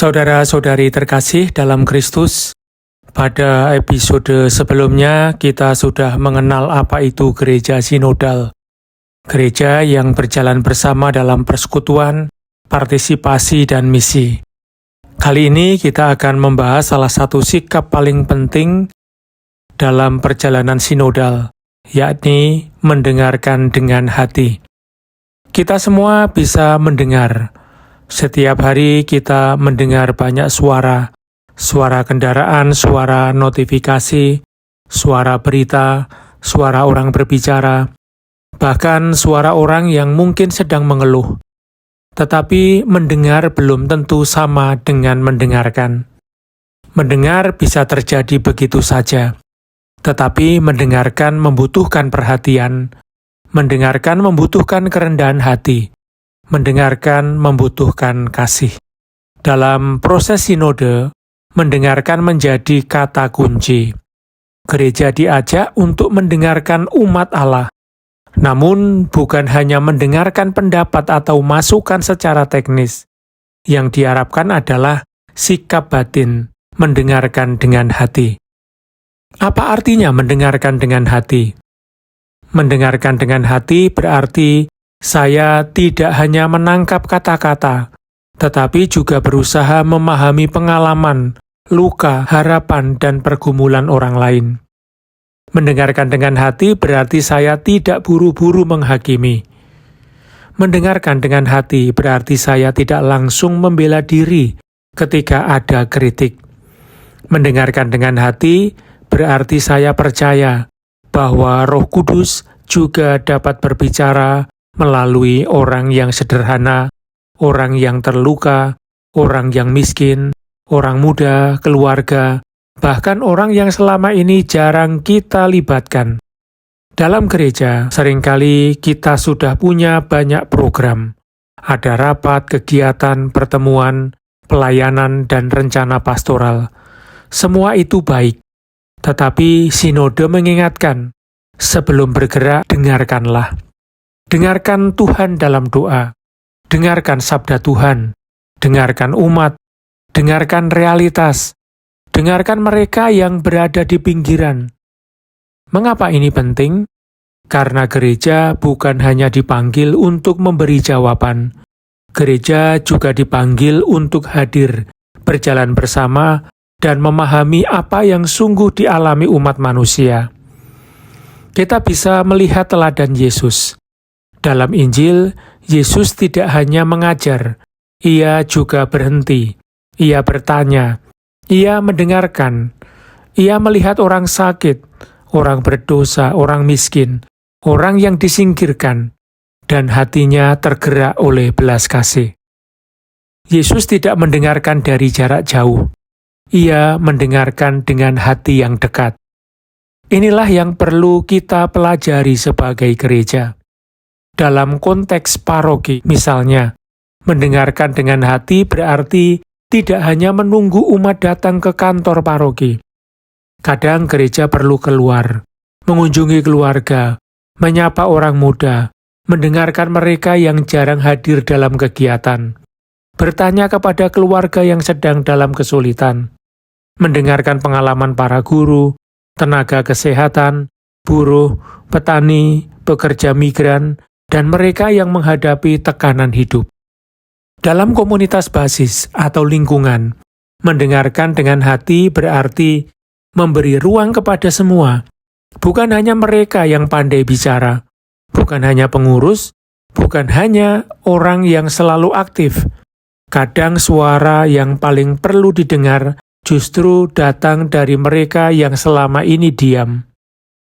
Saudara-saudari terkasih dalam Kristus, pada episode sebelumnya kita sudah mengenal apa itu gereja sinodal. Gereja yang berjalan bersama dalam persekutuan, partisipasi, dan misi. Kali ini kita akan membahas salah satu sikap paling penting dalam perjalanan sinodal, yakni mendengarkan dengan hati. Kita semua bisa mendengar. Setiap hari kita mendengar banyak suara kendaraan, suara notifikasi, suara berita, suara orang berbicara, bahkan suara orang yang mungkin sedang mengeluh. Tetapi mendengar belum tentu sama dengan mendengarkan. Mendengar bisa terjadi begitu saja, tetapi mendengarkan membutuhkan perhatian, mendengarkan membutuhkan kerendahan hati, mendengarkan membutuhkan kasih. Dalam proses sinode, mendengarkan menjadi kata kunci. Gereja diajak untuk mendengarkan umat Allah. Namun, bukan hanya mendengarkan pendapat atau masukan secara teknis. Yang diharapkan adalah sikap batin, mendengarkan dengan hati. Apa artinya mendengarkan dengan hati? Mendengarkan dengan hati berarti saya tidak hanya menangkap kata-kata, tetapi juga berusaha memahami pengalaman, luka, harapan, dan pergumulan orang lain. Mendengarkan dengan hati berarti saya tidak buru-buru menghakimi. Mendengarkan dengan hati berarti saya tidak langsung membela diri ketika ada kritik. Mendengarkan dengan hati berarti saya percaya bahwa Roh Kudus juga dapat berbicara melalui orang yang sederhana, orang yang terluka, orang yang miskin, orang muda, keluarga, bahkan orang yang selama ini jarang kita libatkan. Dalam gereja, seringkali kita sudah punya banyak program. Ada rapat, kegiatan, pertemuan, pelayanan, dan rencana pastoral. Semua itu baik. Tetapi sinode mengingatkan, sebelum bergerak, dengarkanlah. Dengarkan Tuhan dalam doa, dengarkan sabda Tuhan, dengarkan umat, dengarkan realitas, dengarkan mereka yang berada di pinggiran. Mengapa ini penting? Karena gereja bukan hanya dipanggil untuk memberi jawaban, gereja juga dipanggil untuk hadir, berjalan bersama, dan memahami apa yang sungguh dialami umat manusia. Kita bisa melihat teladan Yesus. Dalam Injil, Yesus tidak hanya mengajar, ia juga berhenti, ia bertanya, ia mendengarkan, ia melihat orang sakit, orang berdosa, orang miskin, orang yang disingkirkan, dan hatinya tergerak oleh belas kasih. Yesus tidak mendengarkan dari jarak jauh, ia mendengarkan dengan hati yang dekat. Inilah yang perlu kita pelajari sebagai gereja. Dalam konteks paroki, misalnya, mendengarkan dengan hati berarti tidak hanya menunggu umat datang ke kantor paroki. Kadang gereja perlu keluar, mengunjungi keluarga, menyapa orang muda, mendengarkan mereka yang jarang hadir dalam kegiatan, bertanya kepada keluarga yang sedang dalam kesulitan, mendengarkan pengalaman para guru, tenaga kesehatan, buruh, petani, pekerja migran, dan mereka yang menghadapi tekanan hidup. Dalam komunitas basis atau lingkungan, mendengarkan dengan hati berarti memberi ruang kepada semua, bukan hanya mereka yang pandai bicara, bukan hanya pengurus, bukan hanya orang yang selalu aktif. Kadang suara yang paling perlu didengar justru datang dari mereka yang selama ini diam.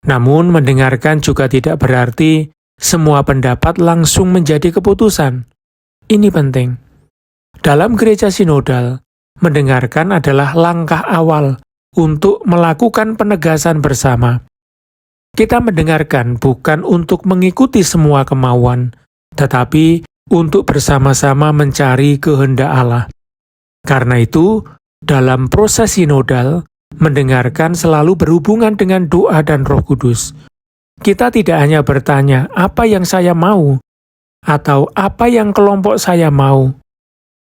Namun mendengarkan juga tidak berarti semua pendapat langsung menjadi keputusan. Ini penting. Dalam gereja sinodal, mendengarkan adalah langkah awal untuk melakukan penegasan bersama. Kita mendengarkan bukan untuk mengikuti semua kemauan, tetapi untuk bersama-sama mencari kehendak Allah. Karena itu, dalam proses sinodal, mendengarkan selalu berhubungan dengan doa dan Roh Kudus. Kita tidak hanya bertanya, apa yang saya mau? Atau apa yang kelompok saya mau?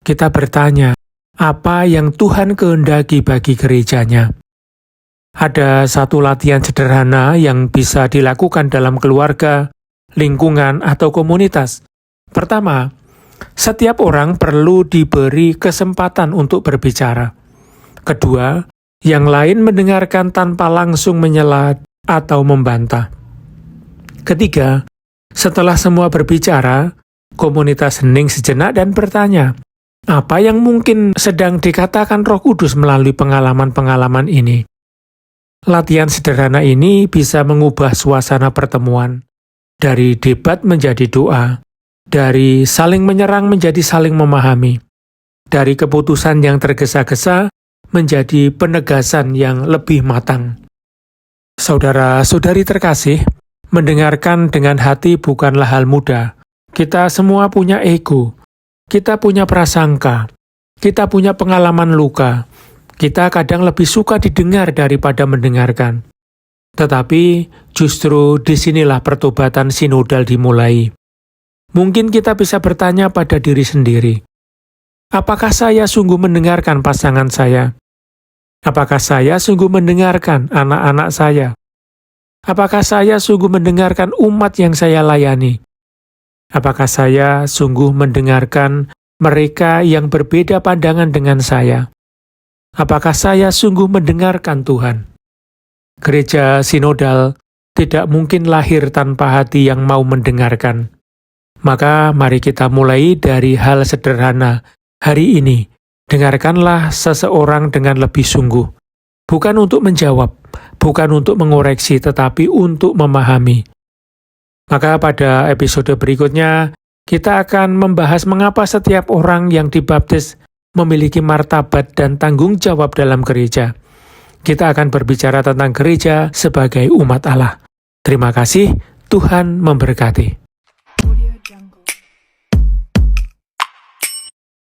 Kita bertanya, apa yang Tuhan kehendaki bagi gerejanya. Ada satu latihan sederhana yang bisa dilakukan dalam keluarga, lingkungan, atau komunitas. Pertama, setiap orang perlu diberi kesempatan untuk berbicara. Kedua, yang lain mendengarkan tanpa langsung menyela atau membantah. Ketiga, setelah semua berbicara, komunitas hening sejenak dan bertanya, apa yang mungkin sedang dikatakan Roh Kudus melalui pengalaman-pengalaman ini? Latihan sederhana ini bisa mengubah suasana pertemuan. Dari debat menjadi doa, dari saling menyerang menjadi saling memahami, dari keputusan yang tergesa-gesa menjadi penegasan yang lebih matang. Saudara-saudari terkasih, mendengarkan dengan hati bukanlah hal mudah. Kita semua punya ego, kita punya prasangka, kita punya pengalaman luka. Kita kadang lebih suka didengar daripada mendengarkan. Tetapi justru disinilah pertobatan sinodal dimulai. Mungkin kita bisa bertanya pada diri sendiri, apakah saya sungguh mendengarkan pasangan saya? Apakah saya sungguh mendengarkan anak-anak saya? Apakah saya sungguh mendengarkan umat yang saya layani? Apakah saya sungguh mendengarkan mereka yang berbeda pandangan dengan saya? Apakah saya sungguh mendengarkan Tuhan? Gereja sinodal tidak mungkin lahir tanpa hati yang mau mendengarkan. Maka mari kita mulai dari hal sederhana hari ini. Dengarkanlah seseorang dengan lebih sungguh. Bukan untuk menjawab, bukan untuk mengoreksi, tetapi untuk memahami. Maka pada episode berikutnya, kita akan membahas mengapa setiap orang yang dibaptis memiliki martabat dan tanggung jawab dalam gereja. Kita akan berbicara tentang gereja sebagai umat Allah. Terima kasih, Tuhan memberkati.